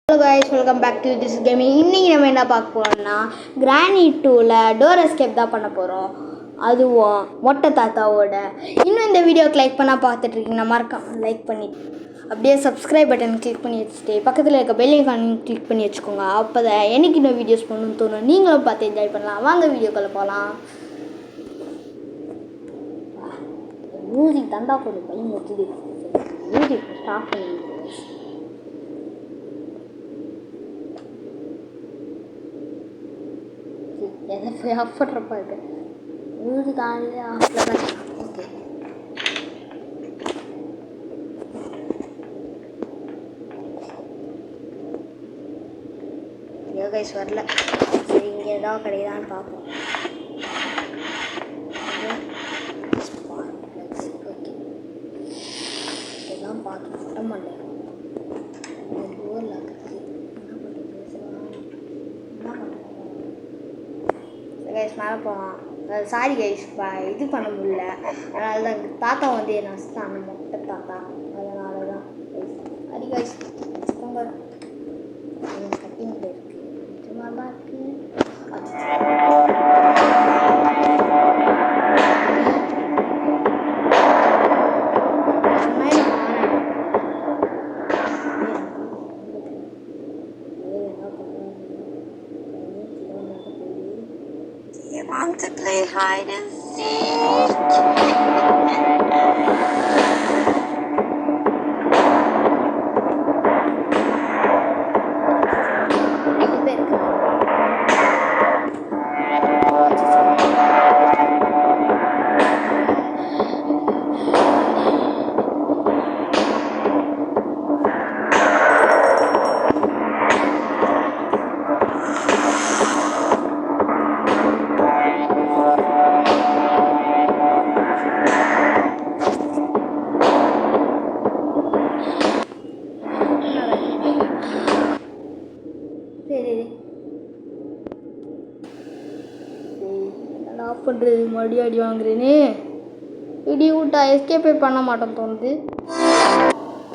Hello guys, welcome back to this gaming. இன்னைக்கு நம்ம என்ன பார்க்க போறோம்னா Granny 2ல டோர் எஸ்கேப் தான் பண்ண போறோம். அதுவும் மொட்டை தாத்தாவோட. இன்னும் இந்த வீடியோக்கு லைக் பண்ணா பார்த்துட்டு இருக்கீங்கன்னா மறக்காம லைக் பண்ணி அப்படியே subscribe பட்டன் கிளிக் பண்ணி வச்சுட்டு பக்கத்துல இருக்க பெல் ஐகான் கிளிக் பண்ணி வச்சுக்கோங்க. அப்பதான் எனக்கு இந்த வீடியோஸ் பண்ணனும் தோணும். நீங்களும் பார்த்து என்ஜாய் பண்ணலாம். வாங்க வீடியோக்குள்ள போலாம். மியூசிக் தண்டா போடு பையன் வச்சுது. மியூசிக் ஸ்டார்ட் பண்ணி எதை போய் ஆஃப் பண்ணுறப்பா இருக்கு மியூசிக் ஆன்லேயே ஆஃபில் தான். ஓகே யோகைஸ் வரல. சரி இங்கே ஏதாவது கிடைக்குதான்னு பார்ப்போம். ஓகே இதெல்லாம் பார்த்து மட்டும் பண்ணேன். கைஸ் மேலே போகலாம். சாரி கைஸ் இது பண்ண முடியல. அதனால தான் தாத்தா வந்து என்ன வச்சுட்டாங்க மொட்டை தாத்தா. அதனால தான் சரி கைஸ் வச்சுக்கோங்க. கட்டிங்கில் இருக்குது நிஜமாக தான் இருக்குது. Want to play hide and seek? Off பண்ணுறது மறுபடியும் அடி வாங்குறேன்னு இடி விட்டா எஸ்கேப்பே பண்ண மாட்டேன் தோணுது.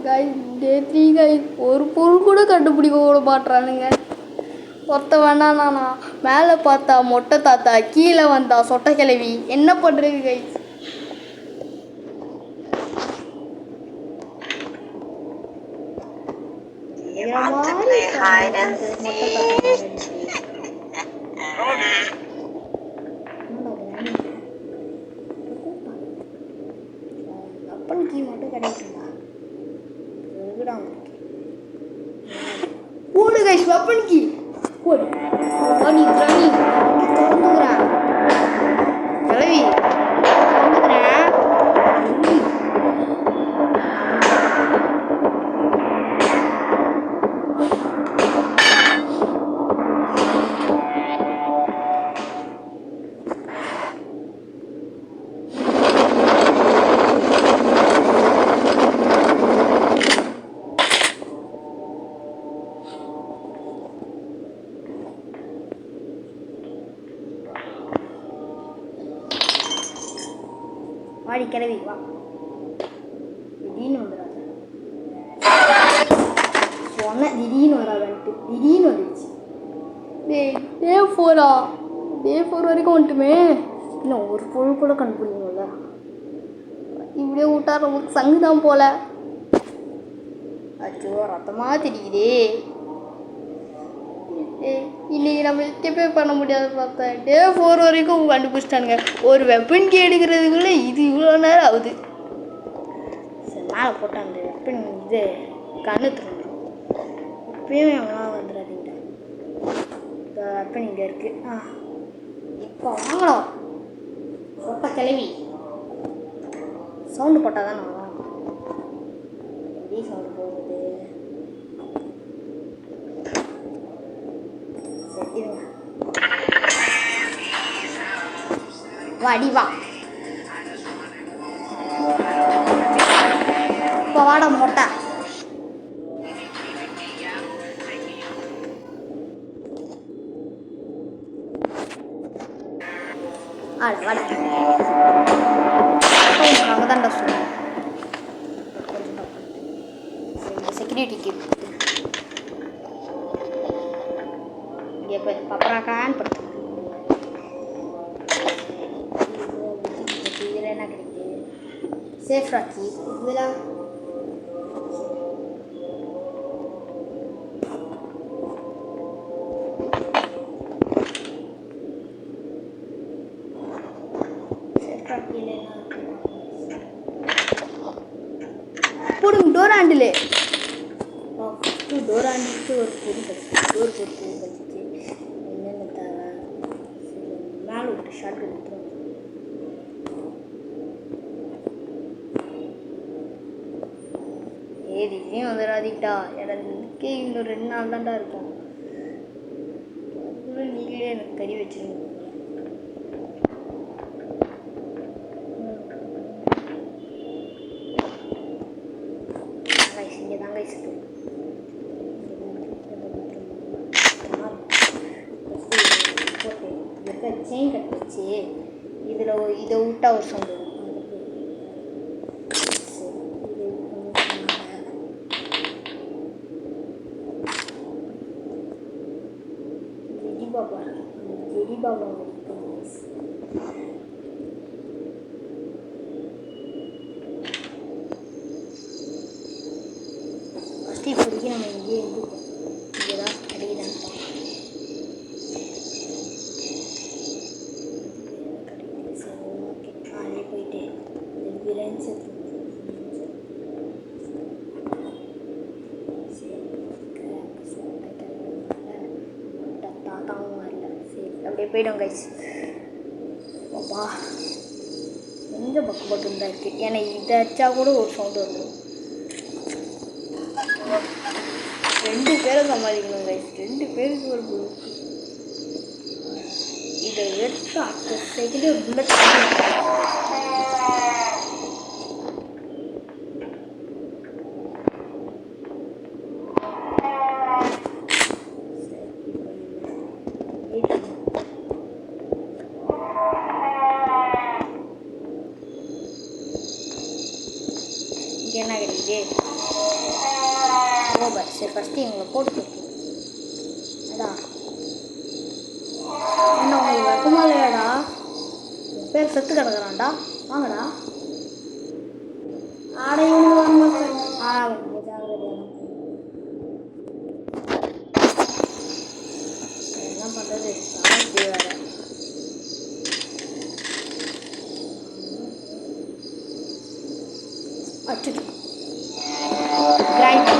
கைஸ் டே 3 கைஸ் ஒரு பொருள் கூட கண்டுபிடிக்க கூட மாட்டுறானுங்க. ஒருத்த வேணாண்ணா மேலே பார்த்தா மொட்டை தாத்தா கீழே வந்தா சொட்டை கிளவி என்ன பண்ணுறது கைஸ்? வெப்பன் கீ மட்டும் கிடைக்குங்களா? போடு கைஸ் வெப்பன் கீ போடு. ராணி ராணி திறந்துக்கிறேன் கிளவி திறந்துக்கிறேன். வாடி கிளவி வா. திடீர்னு வந்துடாது சொன்ன திடீர்னு வராதுன்ட்டு திடீர்னு வந்துடுச்சு. டே 4 வரைக்கும் வந்துட்டுமே. இன்னும் ஒரு பொருள் கூட கண்டுபிடிக்கணும்ல. இப்படியே விட்டா நமக்கு சங்கு தான் போல. அச்சோ ரத்தமாக தெரியுதே. இன்னைக்கு நம்ம எஸ்கேப்பே பண்ண முடியாது பார்த்தேன். டே 4 வரைக்கும் கண்டுபிடிச்சிட்டானுங்க. ஒரு வெப்பன் கீ எடுக்கிறதுக்குள்ளே இது இவ்வளோ நேரம் ஆகுது. சரி மேலே போட்டான் அந்த வெப்பன் இது கண்ணு திருந்துடும். இப்பயும் எவ்வளோ வந்துடாதீங்க. வெப்பன் இங்கே இருக்குது. இப்போ வாங்கலாம். சொட்ட கிளவி சவுண்டு போட்டால் தான் நான் எப்படி சவுண்டு போகுது? சரி இருங்க வாடி வா. இப்போ வாட மொட்டை ஆட வாட நாங்கள் தான்டா சொல்லுவோம். செக்யூரிட்டி கிஃப்ட் இப்போ பப்பராக்கான்னு படுத்து இதில் என்ன கிடைக்குது சேஃப் ராக்கி இதில் சேஃப் ராக்கியில் என்ன போடுங்க டோர் ஹேண்டில் டோர் ஹேண்டிலுக்கு ஒரு பொடி கழிச்சு டோர் பொடி கழிச்சு என்னென்ன தேவை மேலே விட்டு ஷார்ட் எடுத்துருவோம் ஏதிலையும் வந்துடாதீட்டா எனக்கு இன்னும் 2 நாள் தான்டா இருக்கும் அதுக்குள்ள நீங்களே எனக்கு கறி வச்சிருங்க இங்கே தாங்க இருக்கு செயின் கட் வச்சு இதில் இதை விட்டா ஒரு சவுண்ட் வரும் ஜெடி பாபா ஃபஸ்ட்டு இப்போதைக்கு நம்ம இங்கேயே இருந்துப்போம் இங்கே தான் கிடைக்குதான்னு கிடைக்குது சரி ஓகே காலையே போயிட்டு இந்த பிரியாணி தாத்தாவும் வரல சரி அப்படியே போயிடும் கைஸ் அப்பா எங்கே பக்கு பக்குன்னு தான் இருக்குது ஏன்னா இதை அடிச்சா கூட ஒரு சவுண்டு வந்துடும் 2 பேரை சமாளிக்கணும் கைஸ் 2 பேருக்கு ஒரு புல்லட் இதை எடுத்து அடுத்த செகண்ட் ஒரு புல்லட் இங்கே என்ன கிடைக்குது ஓவர் சரி ஃபஸ்ட்டு எங்களை போட்டு அதான் என்ன உங்களுக்கு வெப்பமா இல்லையாடா என் பேர் செத்து கிடக்குறான்டா வாங்கடா ஆடையும் வரமாட்டேன் என்ன பண்ணுறது வேறு அச்சு கிரைண்ட்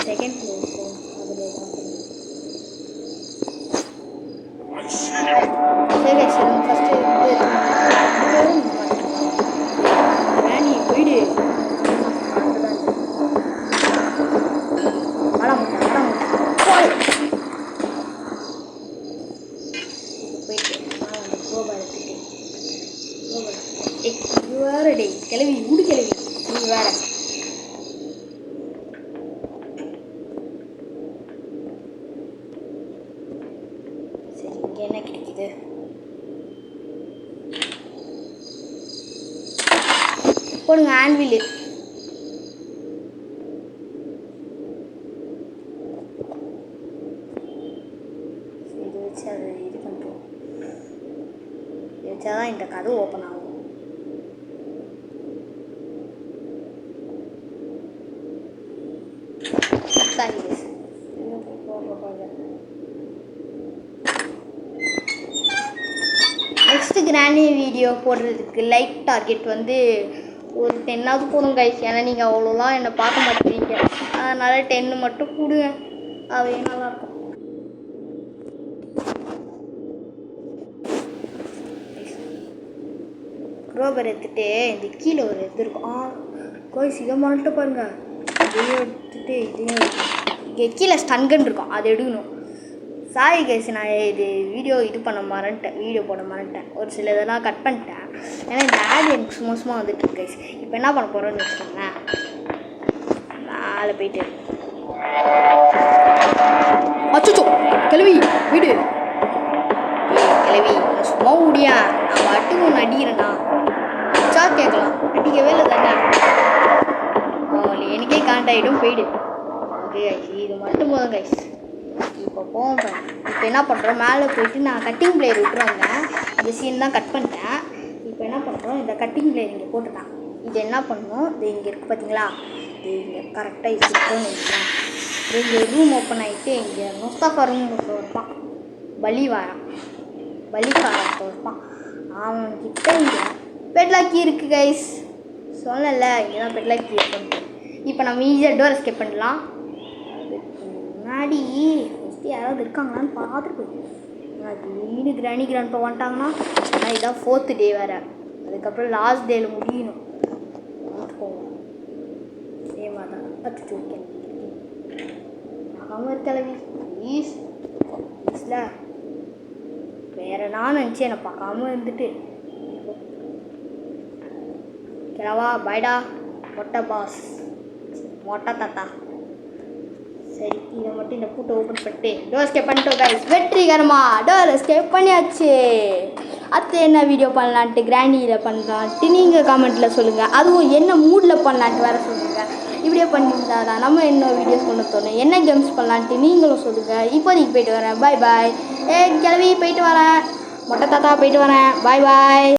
செகண்ட் ஃப்ளோர் அதில் சரி சரி ஃபஸ்ட்டு ராணி போயிடு வேறடே கிளவி ஊடு கிளவி நீ வேற சரி இங்கே என்ன கிடைக்குது போடுங்க ஆன்வில் இது வச்சு அது இது பண்ணுறோம் இது வச்சாதான் இந்த கதவு ஓப்பன் ஆகும் நெக்ஸ்ட் கிராண்டி வீடியோ போடுறதுக்கு லைக் டார்கெட் வந்து ஒரு 10ஆவது போதும் கைஸ் ஏன்னா நீங்கள் அவ்வளோலாம் என்னை பார்க்க மாட்டேறீங்க அதனால் 10 மட்டும் கொடுங்க அவே நல்லாயிருக்கும் க்ரோபர் எடுத்துகிட்டு இந்த கீழே ஒரு இது இருக்கும் கைஸ் இதை மாட்டு பாருங்கள் இதையும் எடுத்துகிட்டு இதையும் இங்கே கீழே ஸ்டன்கன் இருக்கும் அதை எடுக்கணும் சாரி கைஸ் நான் இது வீடியோ போட மறந்துட்டேன் ஒரு சில இதெல்லாம் கட் பண்ணிட்டேன் ஏன்னா இந்த ஆட் எனக்கு சும்மா வந்துட்டு இருக்கு கைஸ் இப்போ என்ன பண்ண போகிறோன்னு வச்சுக்கோங்க மேலே போயிட்டு அச்சோ கிளவி வீடு கிளவி நான் சும்மா முடியா நான் பாட்டுக்கு ஒன்று அடிக்கிறேண்ணா ஷாக் கேட்கலாம். அடிக்கவே இல்லை தானே. எனக்கே காண்டாயிடும் போயிடு. ஓகே கைஸ், இது மட்டும் போதும் கைஸ். இப்போ போவோம். இப்போ என்ன பண்ணுறோம், மேலே போயிட்டு நான் கட்டிங் பிளேயர் விட்டுருவாங்க. இந்த சீன் தான் கட் பண்ணிட்டேன். இப்போ என்ன பண்ணுறோம், இந்த கட்டிங் பிளேயர் இங்கே போட்டுட்டேன். இது என்ன பண்ணணும், இது இங்கே இருக்குது பார்த்தீங்களா, இது இங்கே கரெக்டாக இது இருக்கோன்னு வச்சுக்கலாம். இங்கே ரூம் ஓப்பன் ஆகிட்டு இங்கே முஸ்தாஃபா ரூம் இருப்பான், பலிகாரன் இருப்பான். அவன்கிட்ட இங்கே பெட்லாக்கி இருக்குது கைஸ். சொல்லலை இங்கே தான் பெட்லாக்கி இருக்குன்ட்டு. இப்போ நம்ம ஈஸியாக டோர் எஸ்கேப் பண்ணலாம். முன்னாடி ஃபஸ்ட்டு யாராவது இருக்காங்களான்னு பார்த்துட்டு போயிடும். திடீர்னு கிராணி கிராண்ட்பா வந்துட்டாங்கன்னா, ஆனால் இதான் 4th டே வேறு. அதுக்கப்புறம் லாஸ்ட் டேயில் முடியணும். பார்த்துக்கோங்க. சேமாக தான் அச்சு ஓகே. ஆகாமல் இருக்கலவி ப்ளீஸ் ப்ளீஸில் வேறு நான் நினச்சி என்னை பார்க்காம இருந்துட்டு கிளவா பாய்டா மொட்டை பாஸ் மொட்டை தாத்தா. சரி, இதை மட்டும் இந்த பூட்டை ஓப்பன் பண்ணிட்டு டோர் எஸ்கேப் பண்ணிட்டோம் கைஸ். வெற்றிகரமாக டோர் எஸ்கேப் பண்ணியாச்சு. அடுத்து என்ன வீடியோ பண்ணலான்ட்டு, கிராண்டியில் பண்ணலான்ட்டு நீங்கள் கமெண்ட்டில் சொல்லுங்கள். அதுவும் என்ன மூடில் பண்ணலான்ட்டு வேறு சொல்லுங்கள். இப்படியே பண்ணியிருந்தா தான் நம்ம இன்னும் வீடியோஸ் கொண்டு தோணும். என்ன கேம்ஸ் பண்ணலான்ட்டு நீங்களும் சொல்லுங்கள். இப்போதைக்கு போயிட்டு வரேன். பாய் பாய். கிளவி போயிட்டு வரேன். மொட்டை தாத்தா போயிட்டு வரேன். பாய் பாய்.